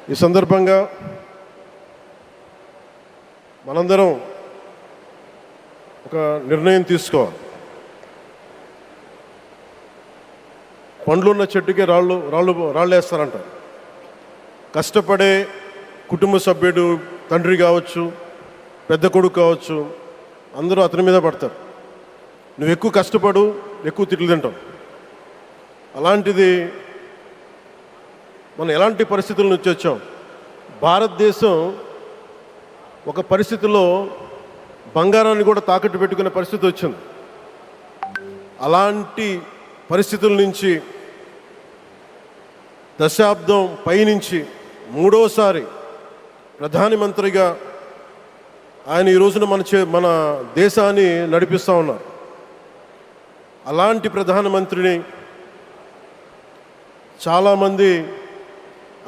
ఈ సందర్భంగా మనందరం ఒక నిర్ణయం తీసుకోవాలి. పండ్లున్న చెట్టుకే రాళ్ళు వేస్తారంటారు. కష్టపడే కుటుంబ సభ్యుడు, తండ్రి కావచ్చు, పెద్ద కొడుకు కావచ్చు, అందరూ అతని మీద పడతారు. నువ్వు ఎక్కువ కష్టపడు, ఎక్కువ తిట్లు తింటావు. అలాంటిది మనం ఎలాంటి పరిస్థితుల నుంచి వచ్చాం? భారతదేశం ఒక పరిస్థితిలో బంగారాన్ని కూడా తాకట్టు పెట్టుకునే పరిస్థితి వచ్చింది. అలాంటి పరిస్థితుల నుంచి దశాబ్దం పైనుంచి మూడోసారి ప్రధానమంత్రిగా ఆయన ఈ రోజున మన దేశాన్ని నడిపిస్తూ ఉన్నారు. అలాంటి ప్రధానమంత్రిని చాలామంది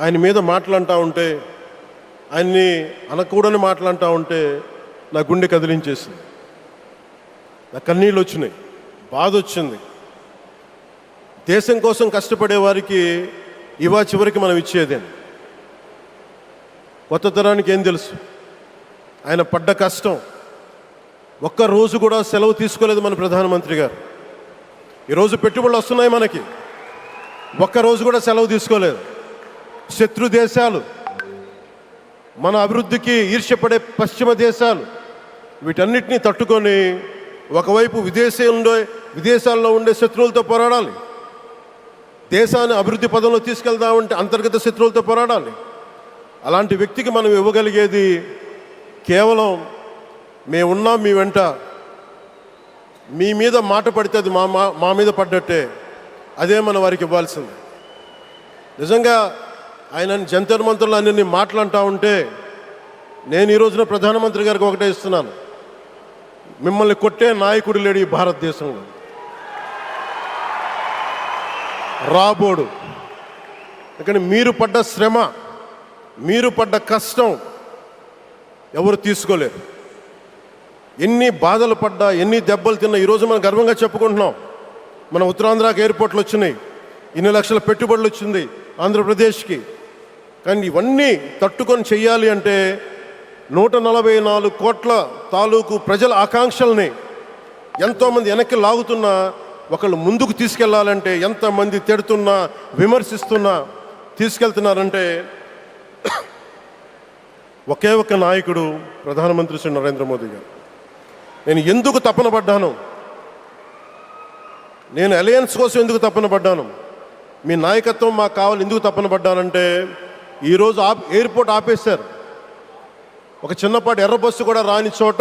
ఆయన మీద మాట్లాడుతూ ఉంటే, ఆయన్ని అనకూడని మాట్లాడుతూ ఉంటే నా గుండె కదిలించేసింది. నా కన్నీళ్ళు వచ్చినాయి, బాధ వచ్చింది. దేశం కోసం కష్టపడే వారికి ఇవా చివరికి మనం ఇచ్చేదేం. కొత్త తరానికి ఏం తెలుసు? ఆయన పడ్డ కష్టం. ఒక్కరోజు కూడా సెలవు తీసుకోలేదు మన ప్రధానమంత్రి గారు. ఈరోజు పెట్టుబడులు వస్తున్నాయి మనకి, ఒక్కరోజు కూడా సెలవు తీసుకోలేదు. శత్రు దేశాలు, మన అభివృద్ధికి ఈర్ష్యపడే పశ్చిమ దేశాలు, వీటన్నిటినీ తట్టుకొని ఒకవైపు విదేశాల్లో ఉండే శత్రువులతో పోరాడాలి, దేశాన్ని అభివృద్ధి పదంలో తీసుకెళ్దామంటే అంతర్గత శత్రువులతో పోరాడాలి. అలాంటి వ్యక్తికి మనం ఇవ్వగలిగేది కేవలం మేమున్నాం మీ వెంట, మీ మీద మాట పడితే అది మా మీద పడ్డట్టే, అదే మనం వారికి ఇవ్వాల్సింది. నిజంగా ఆయన జంతర్ మంత్రులు అన్ని మాట్లాడుతూ ఉంటే నేను ఈ రోజున ప్రధానమంత్రి గారికి ఒకటే ఇస్తున్నాను: మిమ్మల్ని కొట్టే నాయకుడు లేడు ఈ భారతదేశంలో, రాబోడు. ఎందుకంటే మీరు పడ్డ శ్రమ, మీరు పడ్డ కష్టం ఎవరు తీసుకోలేరు. ఎన్ని బాధలు పడ్డా, ఎన్ని దెబ్బలు తిన్నా ఈరోజు మనం గర్వంగా చెప్పుకుంటున్నాం. మన ఉత్తరాంధ్రకి ఎయిర్పోర్ట్లు వచ్చినాయి, ఇన్ని లక్షల పెట్టుబడులు వచ్చింది ఆంధ్రప్రదేశ్కి. కానీ ఇవన్నీ తట్టుకొని చెయ్యాలి అంటే 144 కోట్ల తాలూకు ప్రజల ఆకాంక్షల్ని ఎంతోమంది వెనక్కి లాగుతున్నా, ఒకళ్ళు ముందుకు తీసుకెళ్లాలంటే ఎంతమంది తిడుతున్నా, విమర్శిస్తున్నా తీసుకెళ్తున్నారంటే ఒకే ఒక్క నాయకుడు ప్రధానమంత్రి శ్రీ నరేంద్ర మోదీ గారు. నేను ఎందుకు తపన పడ్డాను, నేను అలయన్స్ కోసం ఎందుకు తపన పడ్డాను, మీ నాయకత్వం మాకు కావాలి ఎందుకు తపన పడ్డానంటే, ఈరోజు ఎయిర్పోర్ట్ ఆపేశారు. ఒక చిన్నపాటి ఎర్ర బస్సు కూడా రాని చోట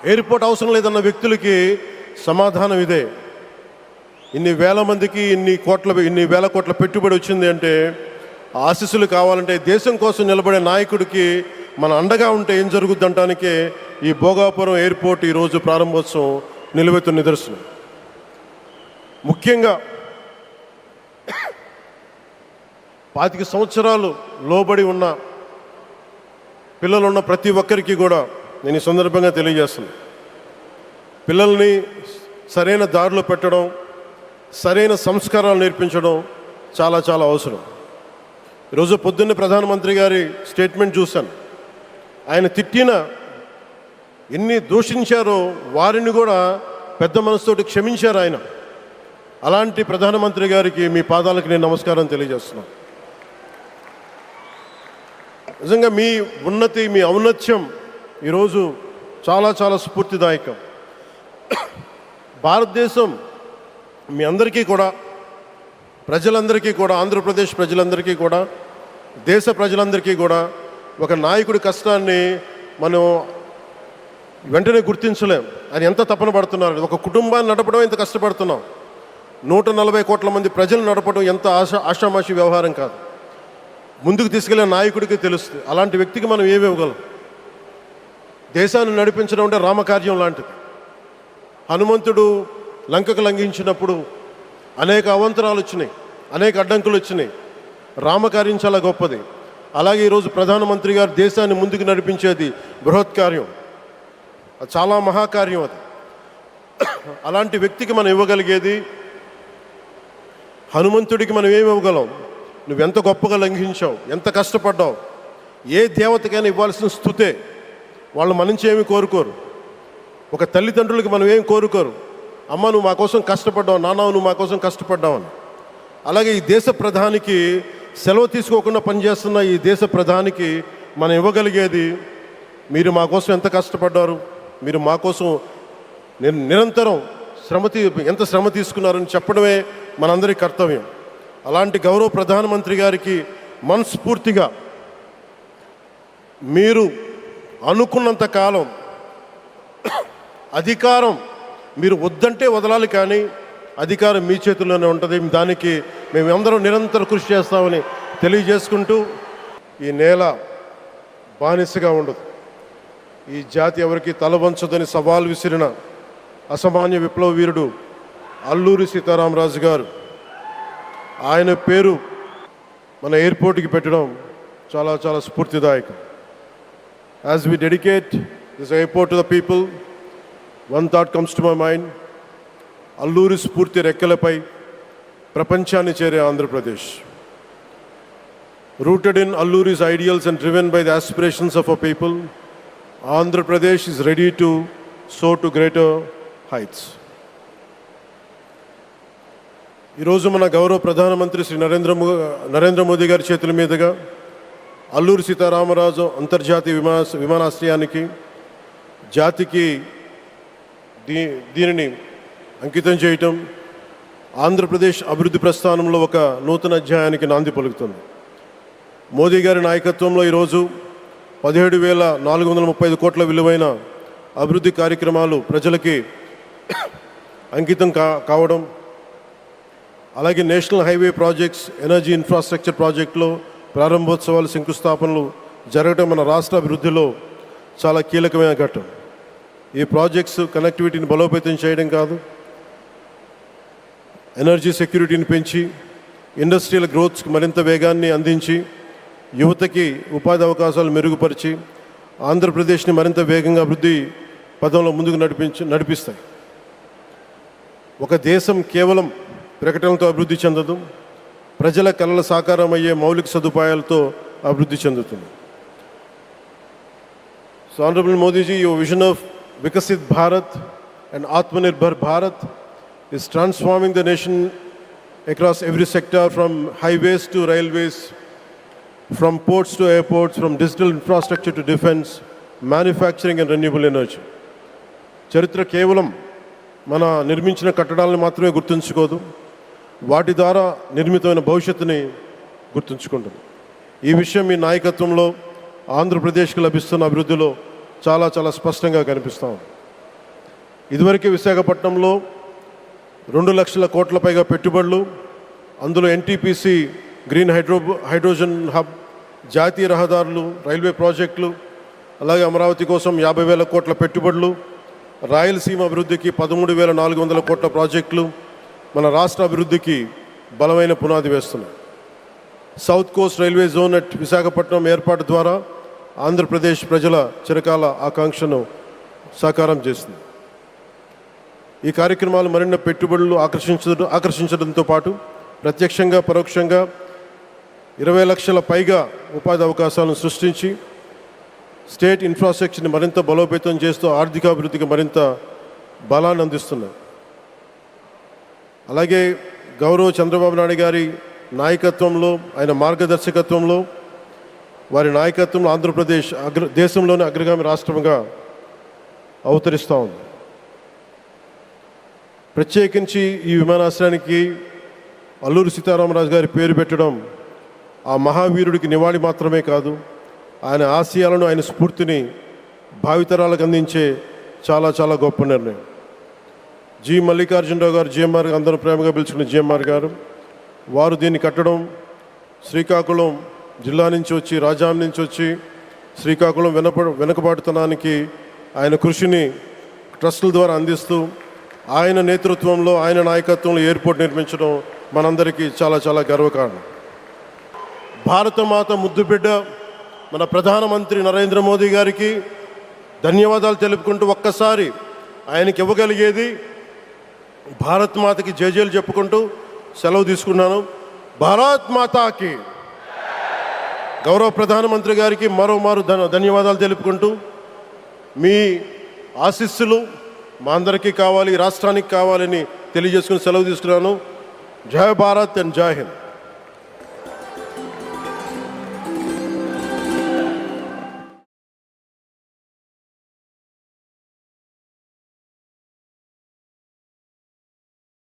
ఎయిర్పోర్ట్ అవసరం లేదన్న వ్యక్తులకి సమాధానం ఇదే. ఇన్ని వేల మందికి ఇన్ని వేల కోట్ల పెట్టుబడి వచ్చింది అంటే ఆశీస్సులు కావాలంటే, దేశం కోసం నిలబడే నాయకుడికి మన అండగా ఉంటే ఏం జరుగుద్ది అంటానికే ఈ భోగాపురం ఎయిర్పోర్ట్ ఈరోజు ప్రారంభోత్సవం నిలువెత్తు నిదర్శనం. ముఖ్యంగా 25 సంవత్సరాలు లోబడి ఉన్న పిల్లలున్న ప్రతి ఒక్కరికి కూడా నేను ఈ సందర్భంగా తెలియజేస్తున్నాను: పిల్లల్ని సరైన దారిలో పెట్టడం, సరైన సంస్కారాలు నేర్పించడం చాలా చాలా అవసరం. ఈరోజు పొద్దున్నే ప్రధానమంత్రి గారి స్టేట్మెంట్ చూశాను. ఆయన తిట్టిన, ఎన్ని దూషించారో వారిని కూడా పెద్ద మనసుతోటి క్షమించారు ఆయన. అలాంటి ప్రధానమంత్రి గారికి మీ పాదాలకు నేను నమస్కారం తెలియజేస్తున్నాను. నిజంగా మీ ఉన్నతి, మీ ఔన్నత్యం ఈరోజు చాలా చాలా స్ఫూర్తిదాయకం. భారతదేశం మీ అందరికీ కూడా, ప్రజలందరికీ కూడా, ఆంధ్రప్రదేశ్ ప్రజలందరికీ కూడా, దేశ ప్రజలందరికీ కూడా ఒక నాయకుడి కష్టాన్ని మనం వెంటనే గుర్తించలేం. ఆయన ఎంత తపన పడుతున్నారు. ఒక కుటుంబాన్ని నడపడం ఎంత కష్టపడుతున్నాం. 140 కోట్ల మంది ప్రజలు నడపడం ఎంత ఆషామాషి వ్యవహారం కాదు. ముందుకు తీసుకెళ్లే నాయకుడికి తెలుస్తుంది. అలాంటి వ్యక్తికి మనం ఏమి ఇవ్వగలం? దేశాన్ని నడిపించడం అంటే రామకార్యం లాంటిది. హనుమంతుడు లంకకు లంఘించినప్పుడు అనేక అవంతరాలు వచ్చినాయి, అనేక అడ్డంకులు వచ్చినాయి. రామకార్యం చాలా గొప్పది. అలాగే ఈరోజు ప్రధానమంత్రి గారు దేశాన్ని ముందుకు నడిపించేది బృహత్కార్యం, చాలా మహాకార్యం అది. అలాంటి వ్యక్తికి మనం ఇవ్వగలిగేది, హనుమంతుడికి మనం ఏమి ఇవ్వగలం? నువ్వెంత గొప్పగా లంఘించావు, ఎంత కష్టపడ్డావు. ఏ దేవతకైనా ఇవ్వాల్సిన స్తుతే. వాళ్ళు మన నుంచి ఏమి కోరుకోరు. ఒక తల్లిదండ్రులకి మనం ఏం కోరుకోరు, అమ్మ నువ్వు మా కోసం కష్టపడ్డావు, నాన్న నువ్వు మా కోసం కష్టపడ్డావు అని. అలాగే ఈ దేశ ప్రధానికి, సెలవు తీసుకోకుండా పనిచేస్తున్న ఈ దేశ ప్రధానికి మనం ఇవ్వగలిగేది, మీరు మా కోసం ఎంత కష్టపడ్డారు, మీరు మా కోసం నిరంతరం ఎంత శ్రమ తీసుకున్నారని చెప్పడమే మనందరి కర్తవ్యం. అలాంటి గౌరవ ప్రధానమంత్రి గారికి మనస్ఫూర్తిగా మీరు అనుకున్నంత కాలం అధికారం మీరు వద్దంటే వదలాలి, కానీ అధికారం మీ చేతుల్లోనే ఉంటుంది. దానికి మేమందరం నిరంతరం కృషి చేస్తామని తెలియజేసుకుంటూ, ఈ నేల బానిసగా ఉండదు, ఈ జాతి ఎవరికి తల వంచదని సవాల్ విసిరిన అసామాన్య విప్లవ వీరుడు అల్లూరి సీతారామరాజు గారు, ఆయన పేరు మన ఎయిర్పోర్ట్కి పెట్టడం చాలా చాలా స్ఫూర్తిదాయకం. As we dedicate this airport to the people, one thought comes to my mind. Alluri స్ఫూర్తి రెక్కలపై ప్రపంచాన్ని చేరే Andhra Pradesh. Rooted in Alluri's ideals and driven by the aspirations of our people, Andhra Pradesh is ready to soar to greater heights. ఈరోజు మన గౌరవ ప్రధానమంత్రి శ్రీ నరేంద్ర మోదీ గారి చేతుల మీదుగా అల్లూరి సీతారామరాజు అంతర్జాతీయ విమానాశ్రయానికి జాతికి దీనిని అంకితం చేయటం ఆంధ్రప్రదేశ్ అభివృద్ధి ప్రస్థానంలో ఒక నూతన అధ్యాయానికి నాంది పలుకుతుంది. మోదీ గారి నాయకత్వంలో ఈరోజు 17,435 కోట్ల విలువైన అభివృద్ధి కార్యక్రమాలు ప్రజలకి అంకితం కావడం, అలాగే national highway projects, energy infrastructure ప్రాజెక్టులో ప్రారంభోత్సవాలు, శంకుస్థాపనలు జరగడం మన రాష్ట్ర అభివృద్ధిలో చాలా కీలకమైన ఘట్టం. ఈ ప్రాజెక్ట్స్ కనెక్టివిటీని బలోపేతం చేయడం కాదు, ఎనర్జీ సెక్యూరిటీని పెంచి ఇండస్ట్రియల్ గ్రోత్స్కి మరింత వేగాన్ని అందించి యువతకి ఉపాధి అవకాశాలు మెరుగుపరిచి ఆంధ్రప్రదేశ్ని మరింత వేగంగా అభివృద్ధి పదంలో ముందుకు నడిపిస్తాయి. ఒక దేశం కేవలం ప్రకటనలతో అభివృద్ధి చెందదు, ప్రజల కలల సాకారం అయ్యే మౌలిక సదుపాయాలతో అభివృద్ధి చెందుతుంది. So honourable Modiji, your vision of Viksit Bharat and Atmanirbhar Bharat is transforming the nation across every sector, from highways to railways, from ports to airports, from digital infrastructure to defense, manufacturing and renewable energy. చరిత్ర కేవలం మన నిర్మించిన కట్టడాలను మాత్రమే గుర్తుంచుకోదు, వాటి ద్వారా నిర్మితమైన భవిష్యత్తుని గుర్తుంచుకుంటుంది. ఈ విషయం మీ నాయకత్వంలో ఆంధ్రప్రదేశ్కి లభిస్తున్న అభివృద్ధిలో చాలా చాలా స్పష్టంగా కనిపిస్తూ ఉంది. ఇదివరకే విశాఖపట్నంలో 2 లక్షల కోట్ల పైగా పెట్టుబడులు, అందులో ఎన్టీపీసీ గ్రీన్ హైడ్రోజన్ హబ్, జాతీయ రహదారులు, రైల్వే ప్రాజెక్టులు, అలాగే అమరావతి కోసం 50,000 కోట్ల పెట్టుబడులు, రాయలసీమ అభివృద్ధికి 13,400 కోట్ల ప్రాజెక్టులు మన రాష్ట్ర అభివృద్ధికి బలమైన పునాది వేస్తున్నాయి. South Coast railway zone at Visakhapatnam ఏర్పాటు ద్వారా ఆంధ్రప్రదేశ్ ప్రజల చిరకాల ఆకాంక్షను సాకారం చేస్తుంది. ఈ కార్యక్రమాలు మరిన్ని పెట్టుబడులు ఆకర్షించడంతో పాటు ప్రత్యక్షంగా పరోక్షంగా 20 లక్షల పైగా ఉపాధి అవకాశాలను సృష్టించి స్టేట్ ఇన్ఫ్రాస్ట్రక్చర్ని మరింత బలోపేతం చేస్తూ ఆర్థికాభివృద్ధికి మరింత బలాన్ని అందిస్తున్నాయి. అలాగే గౌరవ చంద్రబాబు నాయుడు గారి నాయకత్వంలో, ఆయన మార్గదర్శకత్వంలో, వారి నాయకత్వంలో ఆంధ్రప్రదేశ్ దేశంలోని అగ్రగామి రాష్ట్రంగా అవతరిస్తూ ఉంది. ప్రత్యేకించి ఈ విమానాశ్రయానికి అల్లూరి సీతారామరాజు గారి పేరు పెట్టడం ఆ మహావీరుడికి నివాళి మాత్రమే కాదు, ఆయన ఆశయాలను, ఆయన స్ఫూర్తిని భావితరాలకు అందించే చాలా చాలా గొప్ప నిర్ణయం. జి మల్లికార్జునరావు గారు, జిఎంఆర్, అందరూ ప్రేమగా పిలుచుకున్న జిఎంఆర్ గారు, వారు దీన్ని కట్టడం శ్రీకాకుళం జిల్లా నుంచి వచ్చి, రాజాం నుంచి వచ్చి శ్రీకాకుళం వెనుకబాటుతనానికి ఆయన కృషిని ట్రస్టుల ద్వారా అందిస్తూ ఆయన నేతృత్వంలో, ఆయన నాయకత్వంలో ఎయిర్పోర్ట్ నిర్మించడం మనందరికీ చాలా చాలా గర్వకారణం. భారతమాత ముద్దుబిడ్డ మన ప్రధానమంత్రి నరేంద్ర మోదీ గారికి ధన్యవాదాలు తెలుపుకుంటూ, ఒక్కసారి ఆయనకి ఇవ్వగలిగేది భారత్ మాతకి జేజేలు చెప్పుకుంటూ సెలవు తీసుకున్నాను. భారత్ మాతాకి. గౌరవ ప్రధానమంత్రి గారికి మరోమారు ధన్యవాదాలు తెలుపుకుంటూ మీ ఆశీస్సులు మా అందరికీ కావాలి, రాష్ట్రానికి కావాలని తెలియజేసుకుని సెలవు తీసుకున్నాను. జై భారత్ అండ్ జై హింద్.